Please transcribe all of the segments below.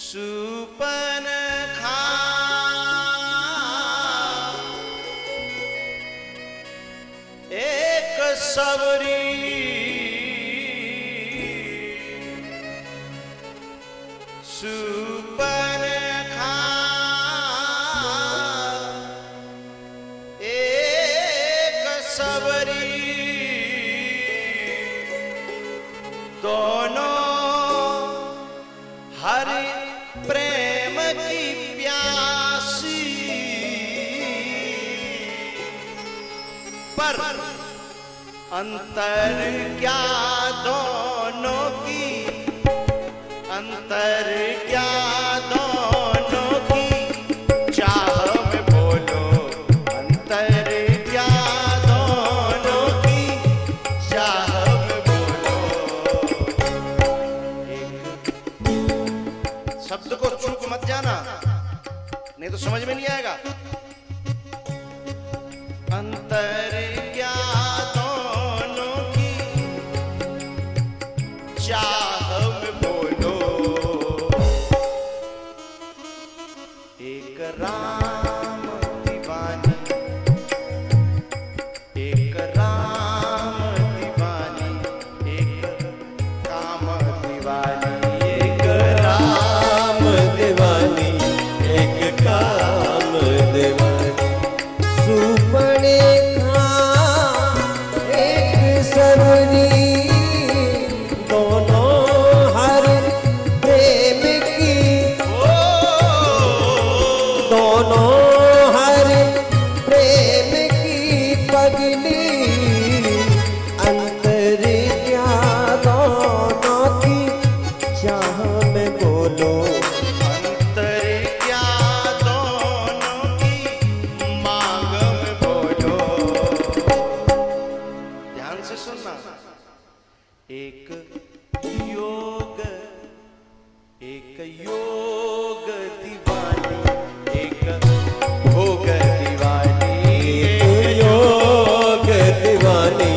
सुपन खा एक सबरी सुपन खा एक सबरी दोनों हरि प्रेम की प्यासी पर अंतर क्या दोनों की अंतर क्या दोनों की चाह में बोलो अंतर क्या दोनों की चाह में बोलो। एक शब्द को चूक मत जाना नहीं तो समझ में नहीं आएगा। अंतर क्या दोनों की चाह में बोलो। एक राम दीवानी एक राम दीवानी एक काम दीवानी एक राम दीवानी एक काम दीवानी सुपने खा एक सबरी दोनों हर प्रेम की दोनों हर प्रेम की पगली अंतर क्या दोनों की चाह में बोलो। अंतर क्या दोनों की मांग में बोलो। ध्यान से सुनना। एक योग दीवानी एक भोग दीवानी एक योग दीवानी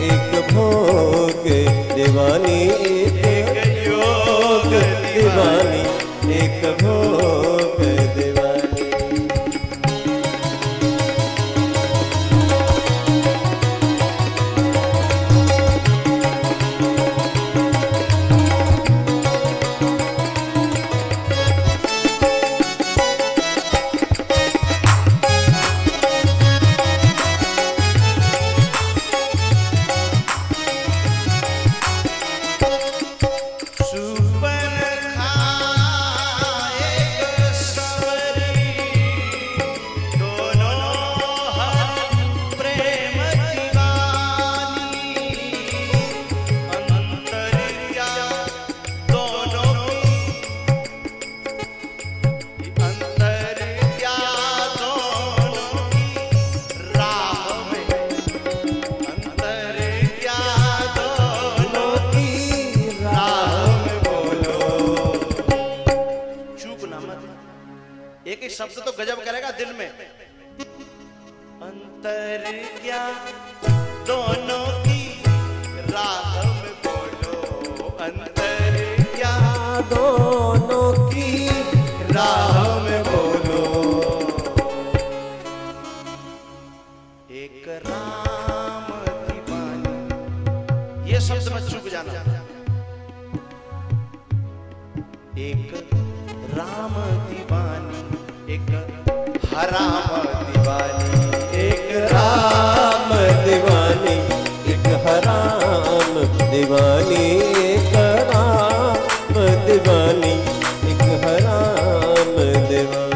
एक भोग दीवानी एक योग दीवानी एक भोग दीवानी। सुपन खा एक सबरी दोनों हर प्रेम दीवानी अंतर क्या दोनों की अंतर क्या दोनों की राह में अंतर क्या दोनों की राह में बोलो। चूक ना मत। एक ही शब्द तो गजब करेगा दिल में। अंतर क्या दोनों की राह में बोलो। अंतर क्या दोनों की राह में बोलो। एक राम दीवानी ये शब्द मत चूक जाना। एक राम दीवानी एक हराम दीवानी एक राम दीवानी एक हराम दीवानी एक राम दीवानी एक हराम दीवानी।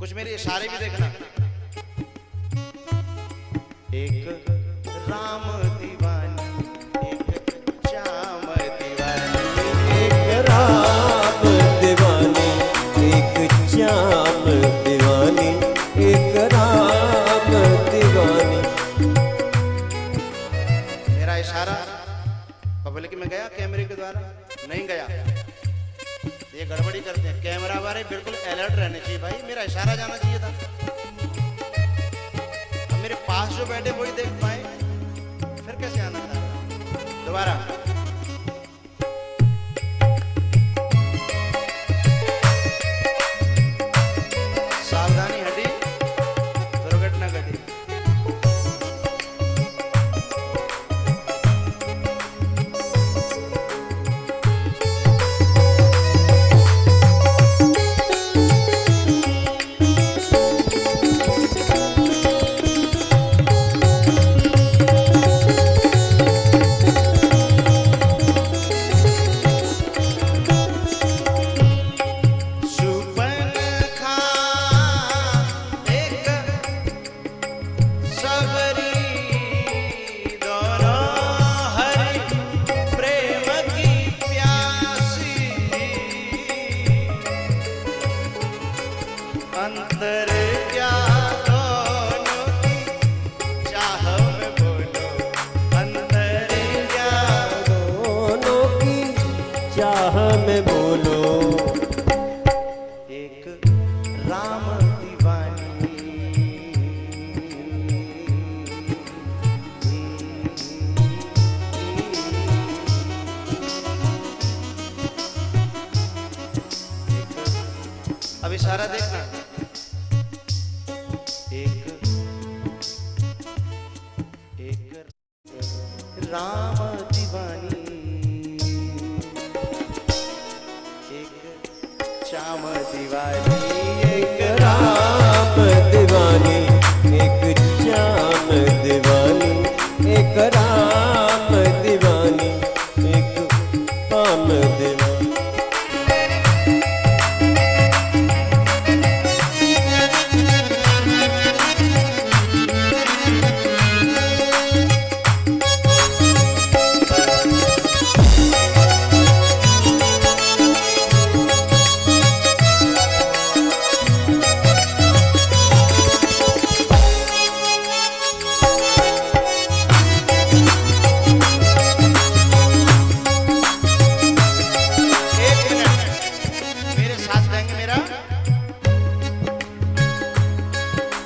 कुछ मेरे इशारे भी देखना। एक राम दीवानी, एक श्याम दीवानी, एक राम दीवानी, एक श्याम दीवानी, एक राम दीवानी। मेरा इशारा पब्लिक में गया कैमरे के द्वारा? नहीं गया। ये गड़बड़ी करते हैं कैमरा वाले, बिल्कुल अलर्ट रहने चाहिए भाई, मेरा इशारा जाना चाहिए था। अब मेरे पास जो बैठे वही देख पाए, फिर कैसे आनंद आएगा? दोबारा सावधानी हटी, दुर्घटना घटी। अंतर क्या दोनों की चाह में बोलो, अंतर क्या दोनों की चाह में बोलो। एक राम दीवानी, अब इशारा देखना। एक राम दीवानी, एक श्याम दीवानी, एक राम दीवानी, एक श्याम दीवानी, एक राम दीवानी, एक राम दीवानी।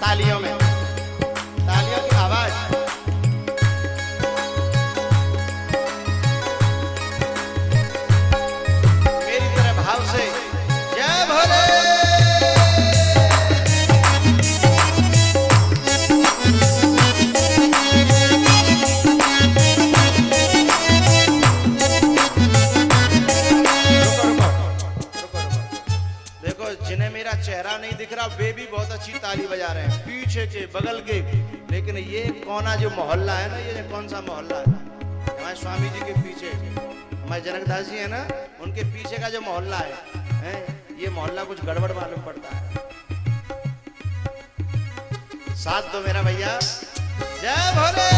तालियों में, तालियों की आवाज। मेरी तरह भाव से जय भोले। देखो जिन्हें मेरा चेहरा नहीं दिख रहा वे भी बहुत अच्छी ताली बजा रहे हैं, पीछे के बगल के। लेकिन ये कोना जो मोहल्ला है ना, ये कौन सा मोहल्ला है? हमारे स्वामी जी के पीछे, हमारे जनकदास जी है ना, उनके पीछे का जो मोहल्ला है, ये मोहल्ला कुछ गड़बड़ मालूम पड़ता है। साथ दो मेरा भैया, जय भोले।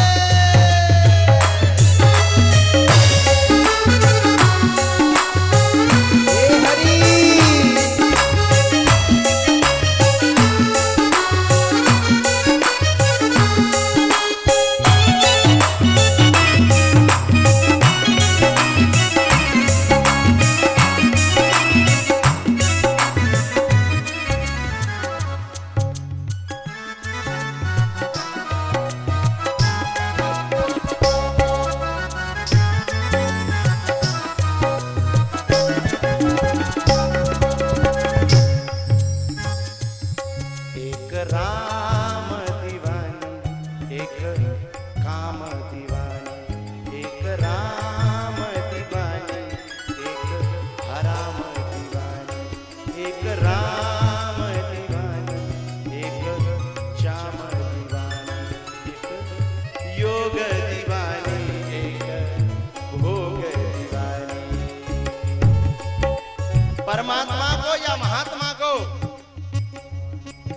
परमात्मा को या महात्मा को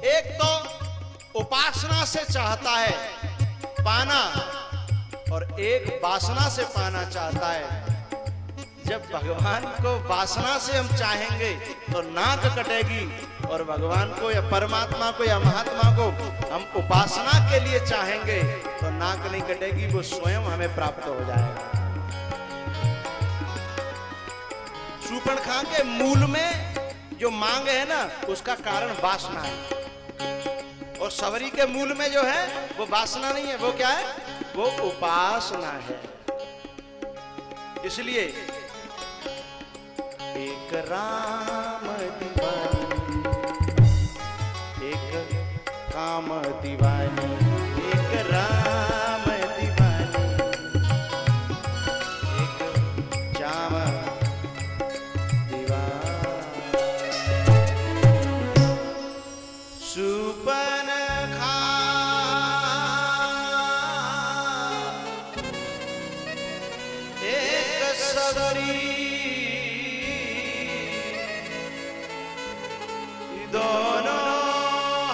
एक तो उपासना से चाहता है पाना और एक वासना से पाना चाहता है। जब भगवान को वासना से हम चाहेंगे तो नाक कटेगी, और भगवान को या परमात्मा को या महात्मा को हम उपासना के लिए चाहेंगे तो नाक नहीं कटेगी, वो स्वयं हमें प्राप्त हो जाएगा। शूर्पणखा के मूल में जो मांग है ना, उसका कारण वासना है, और सबरी के मूल में जो है वो वासना नहीं है, वो क्या है? वो उपासना है। इसलिए एक राम दीवानी, एक काम दीवानी, एक राम दीवानी, एक जाम दीवानी। शूर्पणखा एक सबरी, दोनों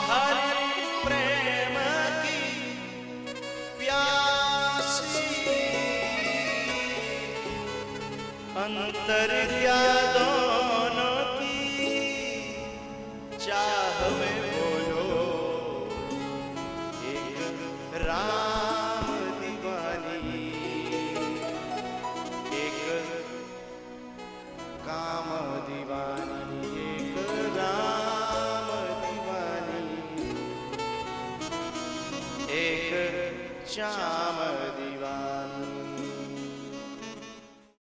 हरि प्रेम की प्यासी, अंतर क्या दोनों की चाह में बोलो, एक राम दीवानी, एक काम दीवानी, एक राम दीवानी, एक श्याम